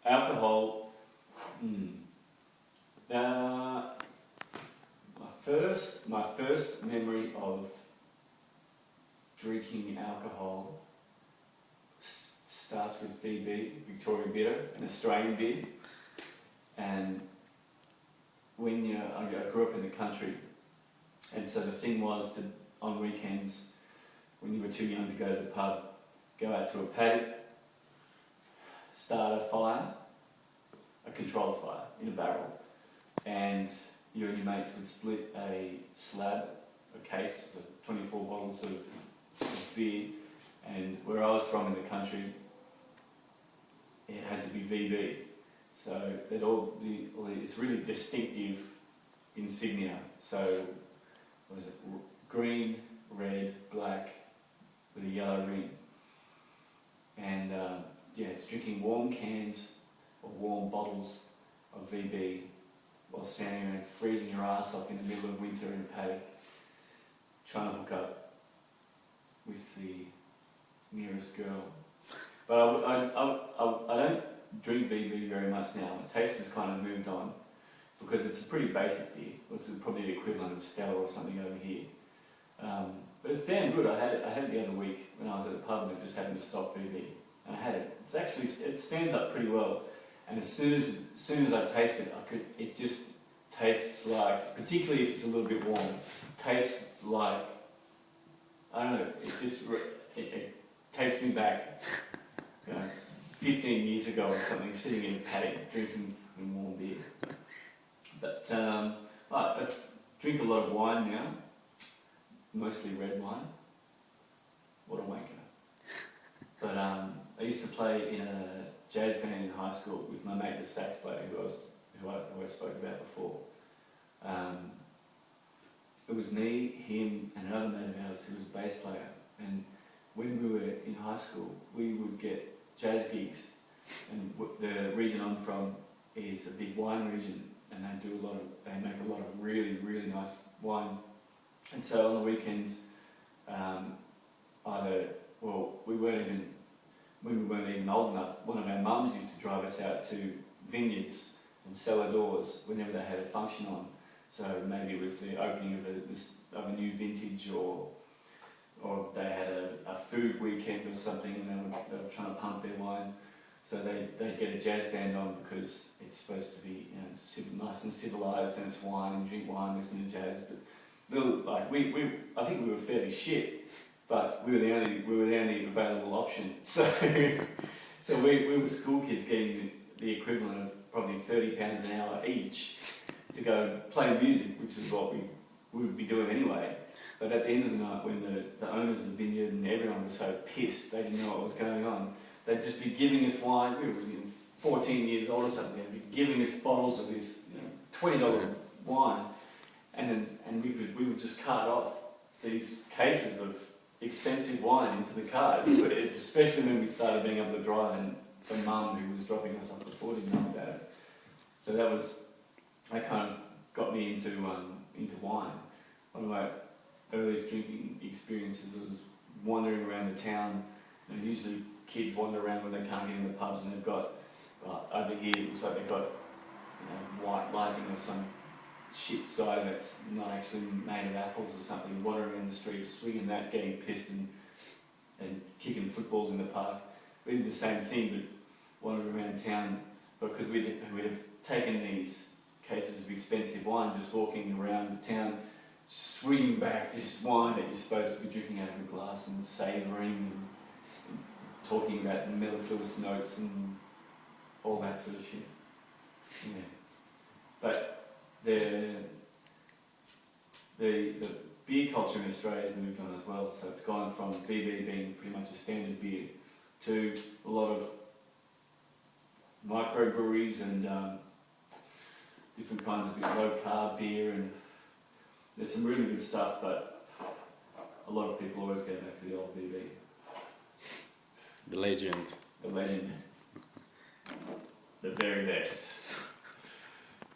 Alcohol. Mm. Uh, my first memory of drinking alcohol starts with VB, Victoria Bitter, an Australian beer. And I grew up in the country, and so the thing was to, on weekends, when you were too young to go to the pub, go out to a paddock, start a fire, a controlled fire in a barrel, and you and your mates would split a slab, a case, so 24 bottles of beer, and where I was from in the country, it had to be VB. So it's really distinctive insignia. So, what is it? Green, red, black, with a yellow ring. And it's drinking warm cans or warm bottles of VB while standing around freezing your ass off in the middle of winter in a paddock, trying to hook up with the nearest girl. But I don't drink VB very much now. The taste has kind of moved on because it's a pretty basic beer. It's probably the equivalent of Stella or something over here. But it's damn good. I had it the other week when I was at the pub and it just happened to stop VB. And I had it. It stands up pretty well. And as soon as I taste it, it just tastes like, particularly if it's a little bit warm, tastes like, I don't know, it takes me back, 15 years ago or something, sitting in a paddock drinking warm beer. But I drink a lot of wine now, mostly red wine. What a wanker. But I used to play in a jazz band in high school with my mate, the sax player, who I spoke about before. It was me, him, and another mate of ours who was a bass player. And when we were in high school, we would get jazz gigs, and the region I'm from is a big wine region, and they make a lot of really, really nice wine. And so on the weekends, when we weren't even old enough, one of our mums used to drive us out to vineyards and cellar doors whenever they had a function on. So maybe it was the opening of a new vintage, or they had a food weekend or something, and they were trying to pump their wine. So they get a jazz band on because it's supposed to be nice and civilised, and it's wine and drink wine, listen to jazz. But I think we were fairly shit, but we were the only available option. So we were school kids getting the equivalent of probably £30 an hour each to go play music, which is what we would be doing anyway. But at the end of the night, when the owners of the vineyard and everyone was so pissed, they didn't know what was going on, they'd just be giving us wine. We were 14 years old or something. They'd be giving us bottles of this $20 wine, and we would just cart off these cases of expensive wine into the cars, especially when we started being able to drive, and the mum who was dropping us off before didn't know about it. So that kind of got me into wine. One of my earliest drinking experiences was wandering around the town. Usually kids wander around when they can't get in the pubs, and they've got, over here it looks like they've got white lightning or some shit cider that's not actually made of apples or something, wandering around the streets, swinging that, getting pissed and kicking footballs in the park. We did the same thing, but wandered around town, because we'd have taken these cases of expensive wine, just walking around the town, swinging back this wine that you're supposed to be drinking out of a glass and savouring and talking about the mellifluous notes and all that sort of shit. Yeah. But the beer culture in Australia has moved on as well, so it's gone from VB being pretty much a standard beer to a lot of microbreweries and different kinds of low carb beer, and there's some really good stuff, but a lot of people always go back to the old VB. The legend. The legend. The very best.